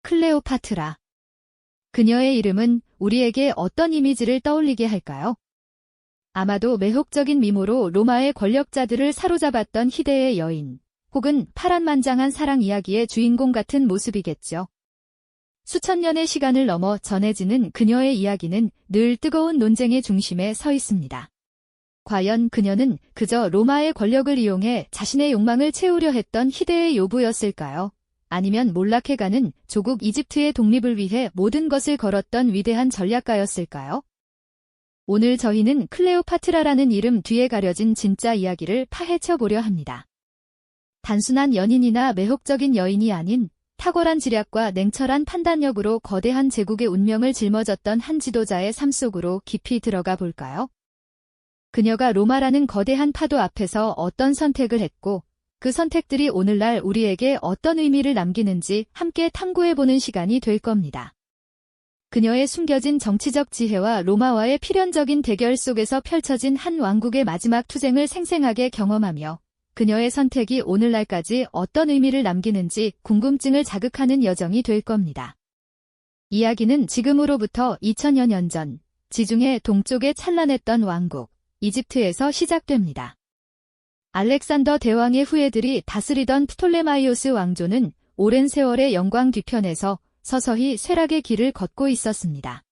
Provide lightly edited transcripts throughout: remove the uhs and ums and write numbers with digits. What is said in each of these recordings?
클레오파트라. 그녀의 이름은 우리에게 어떤 이미지를 떠올리게 할까요? 아마도 매혹적인 미모로 로마의 권력자들을 사로잡았던 희대의 여인, 혹은 파란만장한 사랑 이야기의 주인공 같은 모습이겠죠. 수천 년의 시간을 넘어 전해지는 그녀의 이야기는 늘 뜨거운 논쟁의 중심에 서 있습니다. 과연 그녀는 그저 로마의 권력을 이용해 자신의 욕망을 채우려 했던 희대의 요부였을까요? 아니면 몰락해가는 조국 이집트의 독립을 위해 모든 것을 걸었던 위대한 전략가였을까요? 오늘 저희는 클레오파트라라는 이름 뒤에 가려진 진짜 이야기를 파헤쳐보려 합니다. 단순한 연인이나 매혹적인 여인이 아닌 탁월한 지략과 냉철한 판단력으로 거대한 제국의 운명을 짊어졌던 한 지도자의 삶 속으로 깊이 들어가 볼까요? 그녀가 로마라는 거대한 파도 앞에서 어떤 선택을 했고, 그 선택들이 오늘날 우리에게 어떤 의미를 남기는지 함께 탐구해보는 시간이 될 겁니다. 그녀의 숨겨진 정치적 지혜와 로마와의 필연적인 대결 속에서 펼쳐진 한 왕국의 마지막 투쟁을 생생하게 경험하며 그녀의 선택이 오늘날까지 어떤 의미를 남기는지 궁금증을 자극하는 여정이 될 겁니다. 이야기는 지금으로부터 2000여 년 전, 지중해 동쪽에 찬란했던 왕국, 이집트에서 시작됩니다. 알렉산더 대왕의 후예들이 다스리던 프톨레마이오스 왕조는 오랜 세월의 영광 뒤편에서 서서히 쇠락의 길을 걷고 있었습니다.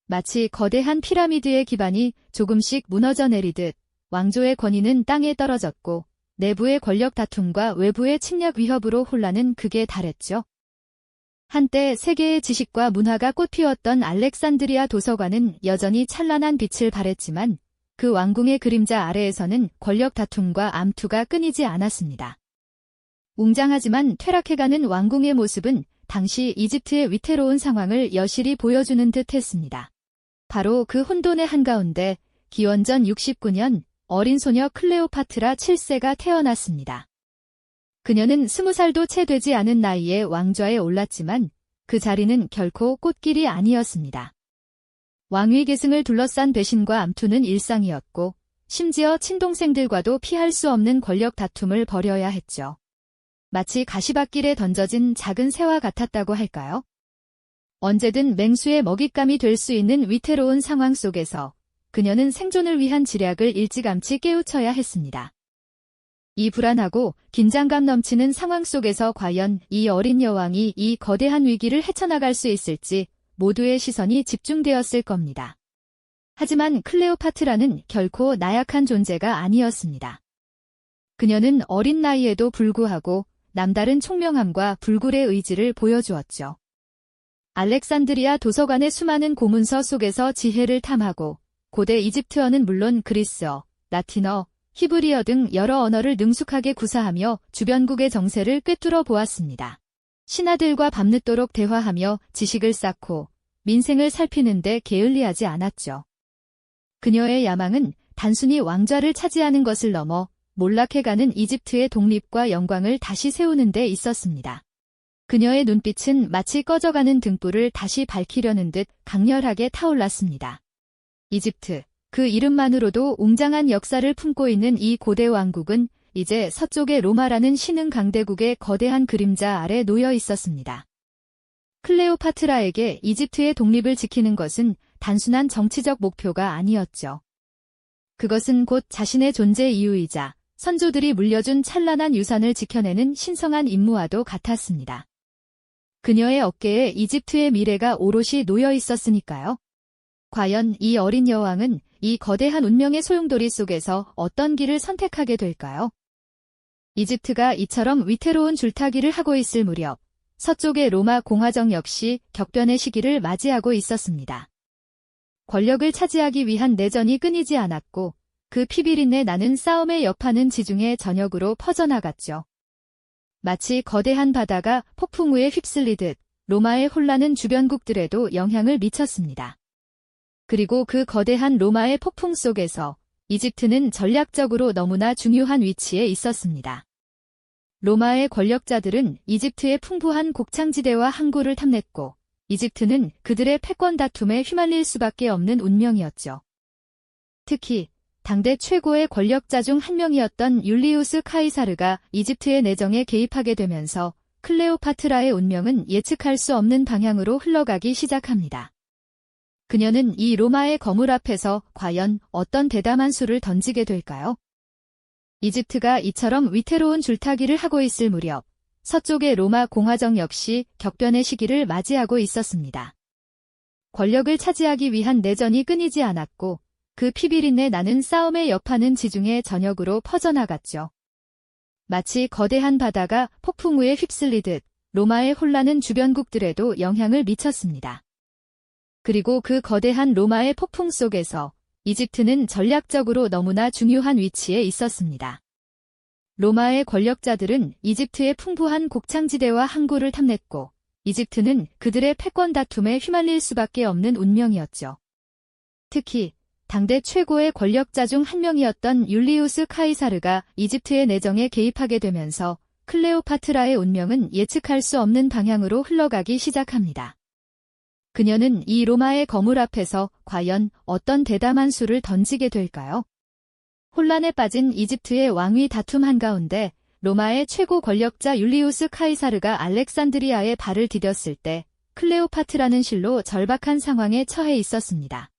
마치 거대한 피라미드의 기반이 조금씩 무너져 내리듯 왕조의 권위는 땅에 떨어졌고 내부의 권력 다툼과 외부의 침략 위협으로 혼란은 극에 달했죠. 한때 세계의 지식과 문화가 꽃피웠던 알렉산드리아 도서관은 여전히 찬란한 빛을 발했지만 그 왕궁의 그림자 아래에서는 권력 다툼과 암투가 끊이지 않았습니다. 웅장하지만 퇴락해가는 왕궁의 모습은 당시 이집트의 위태로운 상황을 여실히 보여주는 듯 했습니다. 바로 그 혼돈의 한가운데 기원전 69년 어린 소녀 클레오파트라 7세가 태어났습니다. 그녀는 20살도 채 되지 않은 나이에 왕좌에 올랐지만 그 자리는 결코 꽃길이 아니었습니다. 왕위 계승을 둘러싼 배신과 암투는 일상이었고 심지어 친동생들과도 피할 수 없는 권력 다툼을 벌여야 했죠. 마치 가시밭길에 던져진 작은 새와 같았다고 할까요? 언제든 맹수의 먹잇감이 될 수 있는 위태로운 상황 속에서 그녀는 생존을 위한 지략을 일찌감치 깨우쳐야 했습니다. 이 불안하고 긴장감 넘치는 상황 속에서 과연 이 어린 여왕이 이 거대한 위기를 헤쳐나갈 수 있을지 모두의 시선이 집중되었을 겁니다. 하지만 클레오파트라는 결코 나약한 존재가 아니었습니다. 그녀는 어린 나이에도 불구하고 남다른 총명함과 불굴의 의지를 보여주었죠. 알렉산드리아 도서관의 수많은 고문서 속에서 지혜를 탐하고 고대 이집트어는 물론 그리스어, 라틴어, 히브리어 등 여러 언어를 능숙하게 구사하며 주변국의 정세를 꿰뚫어 보았습니다. 신하들과 밤늦도록 대화하며 지식을 쌓고 민생을 살피는 데 게을리하지 않았죠. 그녀의 야망은 단순히 왕좌를 차지하는 것을 넘어 몰락해가는 이집트의 독립과 영광을 다시 세우는 데 있었습니다. 그녀의 눈빛은 마치 꺼져가는 등불을 다시 밝히려는 듯 강렬하게 타올랐습니다. 이집트, 그 이름만으로도 웅장한 역사를 품고 있는 이 고대 왕국은 이제 서쪽의 로마라는 신흥 강대국의 거대한 그림자 아래 놓여 있었습니다. 클레오파트라에게 이집트의 독립을 지키는 것은 단순한 정치적 목표가 아니었죠. 그것은 곧 자신의 존재 이유이자 선조들이 물려준 찬란한 유산을 지켜내는 신성한 임무와도 같았습니다. 그녀의 어깨에 이집트의 미래가 오롯이 놓여 있었으니까요. 과연 이 어린 여왕은 이 거대한 운명의 소용돌이 속에서 어떤 길을 선택하게 될까요? 이집트가 이처럼 위태로운 줄타기를 하고 있을 무렵, 서쪽의 로마 공화정 역시 격변의 시기를 맞이하고 있었습니다. 권력을 차지하기 위한 내전이 끊이지 않았고, 그 피비린내 나는 싸움의 여파는 지중해 전역으로 퍼져나갔죠. 마치 거대한 바다가 폭풍 우에 휩쓸리듯 로마의 혼란은 주변국들에도 영향을 미쳤습니다. 그리고 그 거대한 로마의 폭풍 속에서 이집트는 전략적으로 너무나 중요한 위치에 있었습니다. 로마의 권력자들은 이집트의 풍부한 곡창지대와 항구를 탐냈고 이집트는 그들의 패권 다툼에 휘말릴 수밖에 없는 운명이었죠. 특히 당대 최고의 권력자 중 한 명이었던 율리우스 카이사르가 이집트의 내정에 개입하게 되면서 클레오파트라의 운명은 예측할 수 없는 방향으로 흘러가기 시작합니다. 그녀는 이 로마의 거물 앞에서 과연 어떤 대담한 수를 던지게 될까요? 이집트가 이처럼 위태로운 줄타기를 하고 있을 무렵, 서쪽의 로마 공화정 역시 격변의 시기를 맞이하고 있었습니다. 권력을 차지하기 위한 내전이 끊이지 않았고, 그 피비린내 나는 싸움의 여파는 지중해 전역으로 퍼져나갔죠. 마치 거대한 바다가 폭풍 우에 휩쓸리듯 로마의 혼란은 주변국들에도 영향을 미쳤습니다. 그리고 그 거대한 로마의 폭풍 속에서 이집트는 전략적으로 너무나 중요한 위치에 있었습니다. 로마의 권력자들은 이집트의 풍부한 곡창지대와 항구를 탐냈고, 이집트는 그들의 패권 다툼에 휘말릴 수밖에 없는 운명이었죠. 특히 당대 최고의 권력자 중 한 명이었던 율리우스 카이사르가 이집트의 내정에 개입하게 되면서 클레오파트라의 운명은 예측할 수 없는 방향으로 흘러가기 시작합니다. 그녀는 이 로마의 거물 앞에서 과연 어떤 대담한 수를 던지게 될까요? 혼란에 빠진 이집트의 왕위 다툼 한가운데 로마의 최고 권력자 율리우스 카이사르가 알렉산드리아에 발을 디뎠을 때 클레오파트라는 실로 절박한 상황에 처해 있었습니다.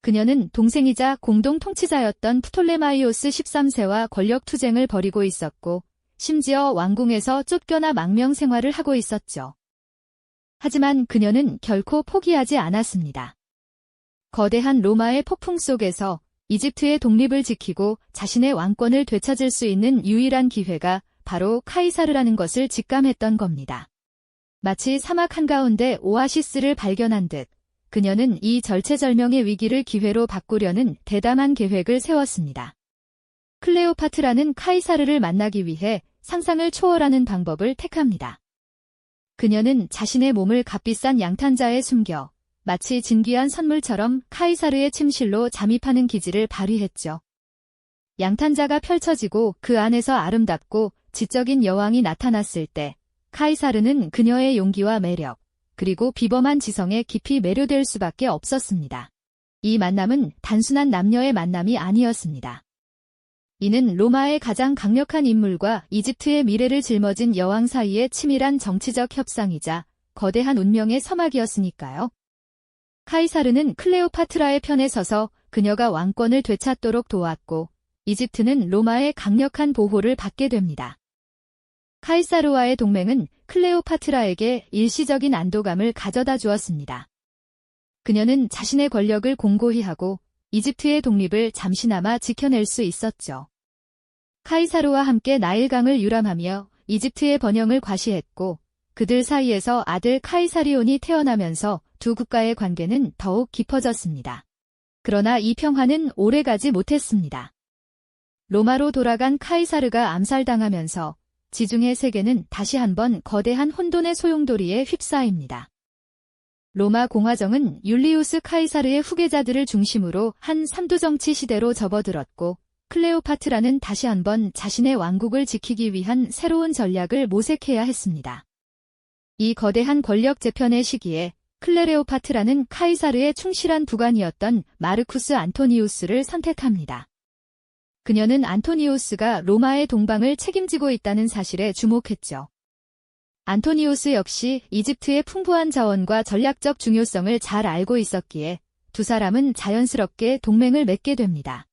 그녀는 동생이자 공동 통치자였던 프톨레마이오스 13세와 권력 투쟁을 벌이고 있었고, 심지어 왕궁에서 쫓겨나 망명 생활을 하고 있었죠. 하지만 그녀는 결코 포기하지 않았습니다. 거대한 로마의 폭풍 속에서 이집트의 독립을 지키고 자신의 왕권을 되찾을 수 있는 유일한 기회가 바로 카이사르라는 것을 직감했던 겁니다. 마치 사막 한가운데 오아시스를 발견한 듯 그녀는 이 절체절명의 위기를 기회로 바꾸려는 대담한 계획을 세웠습니다. 클레오파트라는 카이사르를 만나기 위해 상상을 초월하는 방법을 택합니다. 그녀는 자신의 몸을 값비싼 양탄자에 숨겨 마치 진귀한 선물처럼 카이사르의 침실로 잠입하는 기질을 발휘했죠. 양탄자가 펼쳐지고 그 안에서 아름답고 지적인 여왕이 나타났을 때 카이사르는 그녀의 용기와 매력, 그리고 비범한 지성에 깊이 매료될 수밖에 없었습니다. 이 만남은 단순한 남녀의 만남이 아니었습니다. 이는 로마의 가장 강력한 인물과 이집트의 미래를 짊어진 여왕 사이의 치밀한 정치적 협상이자 거대한 운명의 서막이었으니까요. 카이사르는 클레오파트라의 편에 서서 그녀가 왕권을 되찾도록 도왔고, 이집트는 로마의 강력한 보호를 받게 됩니다. 카이사르와의 동맹은 클레오파트라에게 일시적인 안도감을 가져다 주었습니다. 그녀는 자신의 권력을 공고히 하고 이집트의 독립을 잠시나마 지켜낼 수 있었죠. 카이사르와 함께 나일강을 유람하며 이집트의 번영을 과시했고, 그들 사이에서 아들 카이사리온이 태어나면서 두 국가의 관계는 더욱 깊어졌습니다. 그러나 이 평화는 오래가지 못했습니다. 로마로 돌아간 카이사르가 암살당하면서 지중해 세계는 다시 한번 거대한 혼돈의 소용돌이에 휩싸입니다. 로마 공화정은 율리우스 카이사르의 후계자들을 중심으로 한 삼두정치 시대로 접어들었고, 클레오파트라는 다시 한번 자신의 왕국을 지키기 위한 새로운 전략을 모색해야 했습니다. 이 거대한 권력 재편의 시기에 클레오파트라는 카이사르의 충실한 부관이었던 마르쿠스 안토니우스를 선택합니다. 그녀는 안토니우스가 로마의 동방을 책임지고 있다는 사실에 주목했죠. 안토니우스 역시 이집트의 풍부한 자원과 전략적 중요성을 잘 알고 있었기에 두 사람은 자연스럽게 동맹을 맺게 됩니다.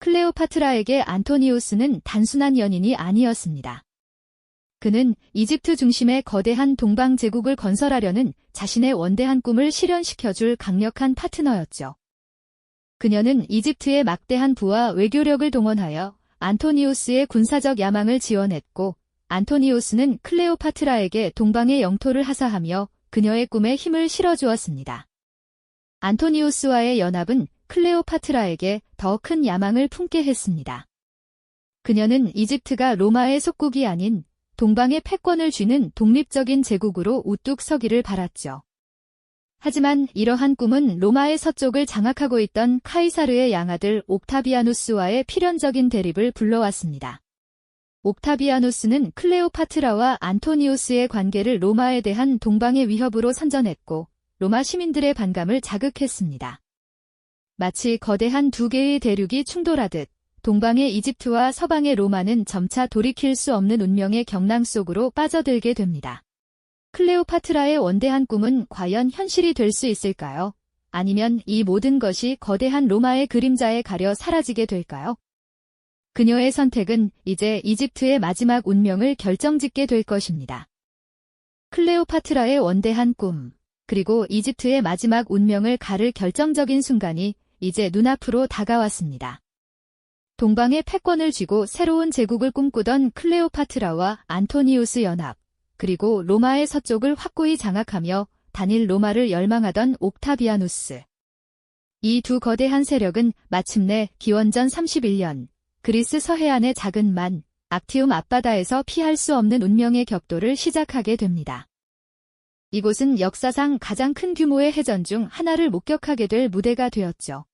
클레오파트라에게 안토니우스는 단순한 연인이 아니었습니다. 그는 이집트 중심의 거대한 동방 제국을 건설하려는 자신의 원대한 꿈을 실현시켜줄 강력한 파트너였죠. 그녀는 이집트의 막대한 부와 외교력을 동원하여 안토니우스의 군사적 야망을 지원했고, 안토니우스는 클레오파트라에게 동방의 영토를 하사하며 그녀의 꿈에 힘을 실어주었습니다. 안토니우스와의 연합은 클레오파트라에게 더 큰 야망을 품게 했습니다. 그녀는 이집트가 로마의 속국이 아닌 동방의 패권을 쥐는 독립적인 제국으로 우뚝 서기를 바랐죠. 하지만 이러한 꿈은 로마의 서쪽을 장악하고 있던 카이사르의 양아들 옥타비아누스와의 필연적인 대립을 불러왔습니다. 옥타비아누스는 클레오파트라와 안토니우스의 관계를 로마에 대한 동방의 위협으로 선전했고, 로마 시민들의 반감을 자극했습니다. 마치 거대한 두 개의 대륙이 충돌하듯 동방의 이집트와 서방의 로마는 점차 돌이킬 수 없는 운명의 경랑 속으로 빠져들게 됩니다. 클레오파트라의 원대한 꿈은 과연 현실이 될 수 있을까요? 아니면 이 모든 것이 거대한 로마의 그림자에 가려 사라지게 될까요? 그녀의 선택은 이제 이집트의 마지막 운명을 결정짓게 될 것입니다. 클레오파트라의 원대한 꿈, 그리고 이집트의 마지막 운명을 가를 결정적인 순간이 이제 눈앞으로 다가왔습니다. 동방의 패권을 쥐고 새로운 제국을 꿈꾸던 클레오파트라와 안토니우스 연합, 그리고 로마의 서쪽을 확고히 장악하며 단일 로마를 열망하던 옥타비아누스. 이 두 거대한 세력은 마침내 기원전 31년 그리스 서해안의 작은 만, 악티움 앞바다에서 피할 수 없는 운명의 격돌을 시작하게 됩니다. 이곳은 역사상 가장 큰 규모의 해전 중 하나를 목격하게 될 무대가 되었죠.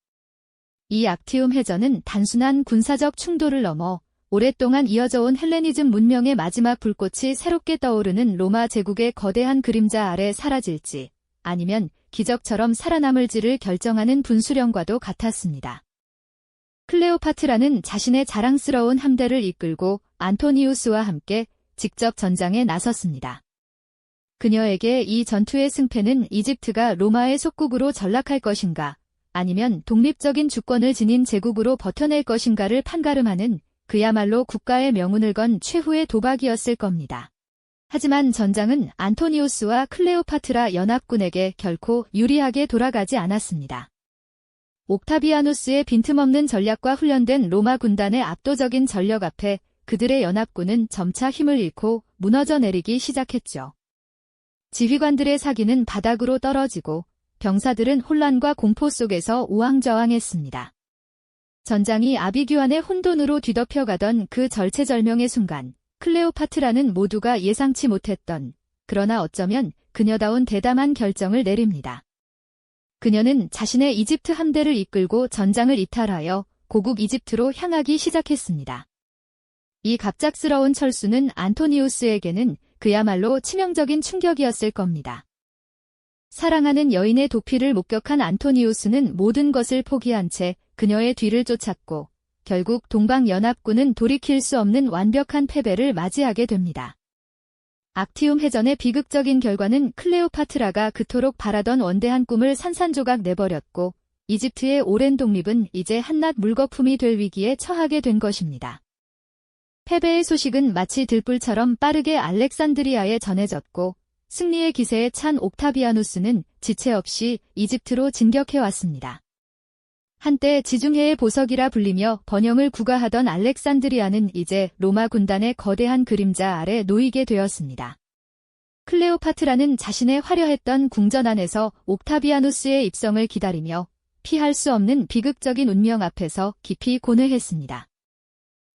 이 악티움 해전은 단순한 군사적 충돌을 넘어 오랫동안 이어져 온 헬레니즘 문명의 마지막 불꽃이 새롭게 떠오르는 로마 제국의 거대한 그림자 아래 사라질지, 아니면 기적처럼 살아남을지를 결정하는 분수령과도 같았습니다. 클레오파트라는 자신의 자랑스러운 함대를 이끌고 안토니우스와 함께 직접 전장에 나섰습니다. 그녀에게 이 전투의 승패는 이집트가 로마의 속국으로 전락할 것인가, 아니면 독립적인 주권을 지닌 제국으로 버텨낼 것인가를 판가름하는 그야말로 국가의 명운을 건 최후의 도박이었을 겁니다. 하지만 전장은 안토니우스와 클레오파트라 연합군에게 결코 유리하게 돌아가지 않았습니다. 옥타비아누스의 빈틈없는 전략과 훈련된 로마 군단의 압도적인 전력 앞에 그들의 연합군은 점차 힘을 잃고 무너져 내리기 시작했죠. 지휘관들의 사기는 바닥으로 떨어지고 병사들은 혼란과 공포 속에서 우왕좌왕했습니다. 전장이 아비규환의 혼돈으로 뒤덮여가던 그 절체절명의 순간, 클레오파트라는 모두가 예상치 못했던, 그러나 어쩌면 그녀다운 대담한 결정을 내립니다. 그녀는 자신의 이집트 함대를 이끌고 전장을 이탈하여 고국 이집트로 향하기 시작했습니다. 이 갑작스러운 철수는 안토니우스에게는 그야말로 치명적인 충격이었을 겁니다. 사랑하는 여인의 도피를 목격한 안토니우스는 모든 것을 포기한 채 그녀의 뒤를 쫓았고 결국 동방연합군은 돌이킬 수 없는 완벽한 패배를 맞이하게 됩니다. 악티움 해전의 비극적인 결과는 클레오파트라가 그토록 바라던 원대한 꿈을 산산조각 내버렸고 이집트의 오랜 독립은 이제 한낱 물거품이 될 위기에 처하게 된 것입니다. 패배의 소식은 마치 들불처럼 빠르게 알렉산드리아에 전해졌고 승리의 기세에 찬 옥타비아누스는 지체 없이 이집트로 진격해왔습니다. 한때 지중해의 보석이라 불리며 번영을 구가하던 알렉산드리아는 이제 로마 군단의 거대한 그림자 아래 놓이게 되었습니다. 클레오파트라는 자신의 화려했던 궁전 안에서 옥타비아누스의 입성을 기다리며 피할 수 없는 비극적인 운명 앞에서 깊이 고뇌했습니다.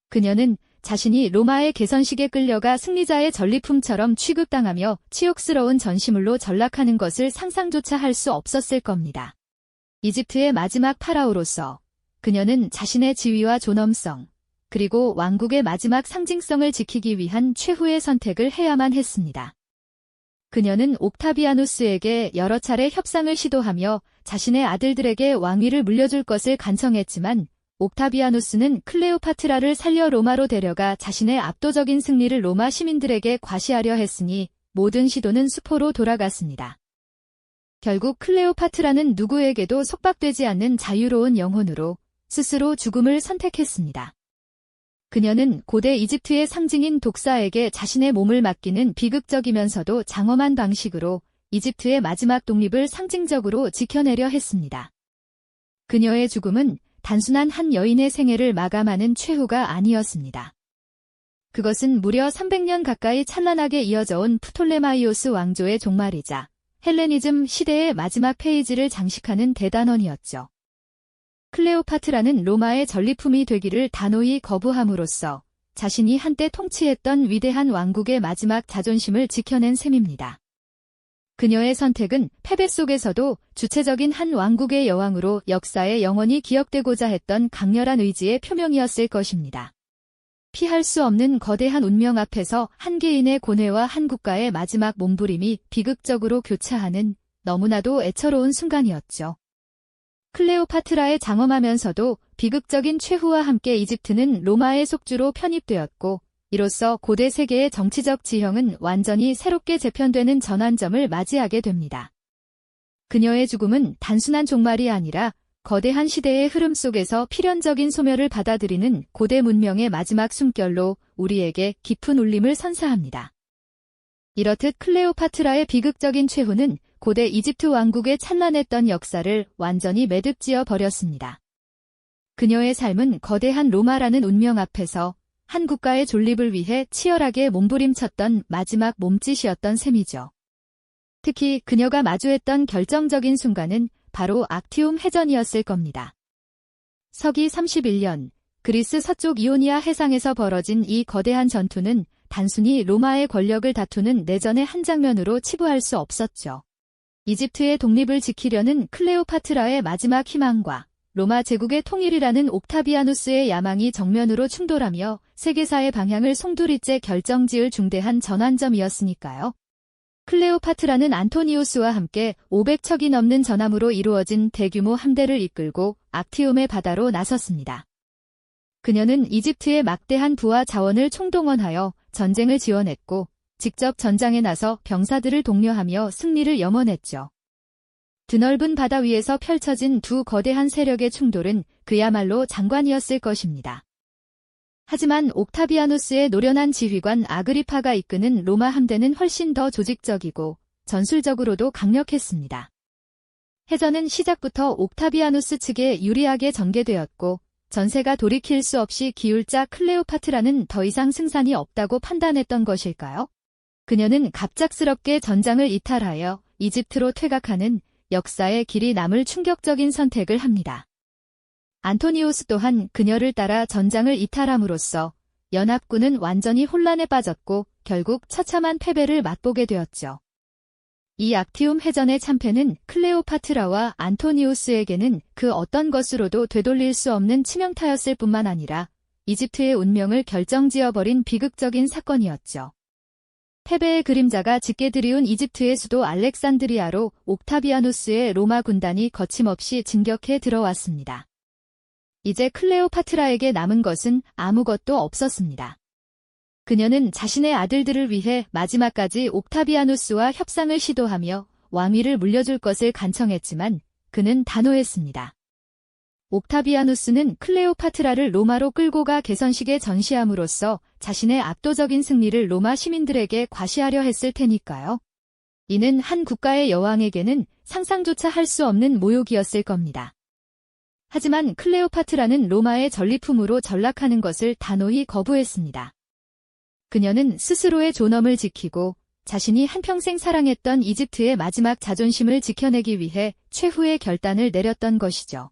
그녀는 자신이 로마의 개선식에 끌려가 승리자의 전리품처럼 취급당하며 치욕스러운 전시물로 전락하는 것을 상상조차 할 수 없었을 겁니다. 이집트의 마지막 파라오로서 그녀는 자신의 지위와 존엄성, 그리고 왕국의 마지막 상징성을 지키기 위한 최후의 선택을 해야만 했습니다. 그녀는 옥타비아누스에게 여러 차례 협상을 시도하며 자신의 아들들에게 왕위를 물려줄 것을 간청했지만 옥타비아누스는 클레오파트라를 살려 로마로 데려가 자신의 압도적인 승리를 로마 시민들에게 과시하려 했으니 모든 시도는 수포로 돌아갔습니다. 결국 클레오파트라는 누구에게도 속박되지 않는 자유로운 영혼으로 스스로 죽음을 선택했습니다. 그녀는 고대 이집트의 상징인 독사에게 자신의 몸을 맡기는 비극적이면서도 장엄한 방식으로 이집트의 마지막 독립을 상징적으로 지켜내려 했습니다. 그녀의 죽음은 단순한 한 여인의 생애를 마감하는 최후가 아니었습니다. 그것은 무려 300년 가까이 찬란하게 이어져 온 프톨레마이오스 왕조의 종말이자 헬레니즘 시대의 마지막 페이지를 장식하는 대단원이었죠. 클레오파트라는 로마의 전리품이 되기를 단호히 거부함으로써 자신이 한때 통치했던 위대한 왕국의 마지막 자존심을 지켜낸 셈입니다. 그녀의 선택은 패배 속에서도 주체적인 한 왕국의 여왕으로 역사에 영원히 기억되고자 했던 강렬한 의지의 표명이었을 것입니다. 피할 수 없는 거대한 운명 앞에서 한 개인의 고뇌와 한 국가의 마지막 몸부림이 비극적으로 교차하는 너무나도 애처로운 순간이었죠. 클레오파트라에 장엄하면서도 비극적인 최후와 함께 이집트는 로마의 속주로 편입되었고, 이로써 고대 세계의 정치적 지형은 완전히 새롭게 재편되는 전환점을 맞이하게 됩니다. 그녀의 죽음은 단순한 종말이 아니라 거대한 시대의 흐름 속에서 필연적인 소멸을 받아들이는 고대 문명의 마지막 숨결로 우리에게 깊은 울림을 선사합니다. 이렇듯 클레오파트라의 비극적인 최후는 고대 이집트 왕국의 찬란했던 역사를 완전히 매듭지어 버렸습니다. 그녀의 삶은 거대한 로마라는 운명 앞에서 한 국가의 존립을 위해 치열하게 몸부림쳤던 마지막 몸짓이었던 셈이죠. 특히 그녀가 마주했던 결정적인 순간은 바로 악티움 해전이었을 겁니다. 서기 31년 그리스 서쪽 이오니아 해상에서 벌어진 이 거대한 전투는 단순히 로마의 권력을 다투는 내전의 한 장면으로 치부할 수 없었죠. 이집트의 독립을 지키려는 클레오파트라의 마지막 희망과 로마 제국의 통일이라는 옥타비아누스의 야망이 정면으로 충돌하며 세계사의 방향을 송두리째 결정지을 중대한 전환점이었으니까요. 클레오파트라는 안토니우스와 함께 500척이 넘는 전함으로 이루어진 대규모 함대를 이끌고 악티움의 바다로 나섰습니다. 그녀는 이집트의 막대한 부와 자원을 총동원하여 전쟁을 지원했고 직접 전장에 나서 병사들을 독려하며 승리를 염원했죠. 드넓은 바다 위에서 펼쳐진 두 거대한 세력의 충돌은 그야말로 장관이었을 것입니다. 하지만 옥타비아누스의 노련한 지휘관 아그리파가 이끄는 로마 함대는 훨씬 더 조직적이고 전술적으로도 강력했습니다. 해전은 시작부터 옥타비아누스 측에 유리하게 전개되었고 전세가 돌이킬 수 없이 기울자 클레오파트라는 더 이상 승산이 없다고 판단했던 것일까요? 그녀는 갑작스럽게 전장을 이탈하여 이집트로 퇴각하는 역사의 길이 남을 충격적인 선택을 합니다. 안토니우스 또한 그녀를 따라 전장을 이탈함으로써 연합군은 완전히 혼란에 빠졌고 결국 처참한 패배를 맛보게 되었죠. 이 악티움 해전의 참패는 클레오파트라와 안토니우스에게는 그 어떤 것으로도 되돌릴 수 없는 치명타였을 뿐만 아니라 이집트의 운명을 결정지어버린 비극적인 사건이었죠. 패배의 그림자가 짙게 드리운 이집트의 수도 알렉산드리아로 옥타비아누스의 로마 군단이 거침없이 진격해 들어왔습니다. 이제 클레오파트라에게 남은 것은 아무것도 없었습니다. 그녀는 자신의 아들들을 위해 마지막까지 옥타비아누스와 협상을 시도하며 왕위를 물려줄 것을 간청했지만 그는 단호했습니다. 옥타비아누스는 클레오파트라를 로마로 끌고 가 개선식에 전시함으로써 자신의 압도적인 승리를 로마 시민들에게 과시하려 했을 테니까요. 이는 한 국가의 여왕에게는 상상조차 할 수 없는 모욕이었을 겁니다. 하지만 클레오파트라는 로마의 전리품으로 전락하는 것을 단호히 거부했습니다. 그녀는 스스로의 존엄을 지키고 자신이 한평생 사랑했던 이집트의 마지막 자존심을 지켜내기 위해 최후의 결단을 내렸던 것이죠.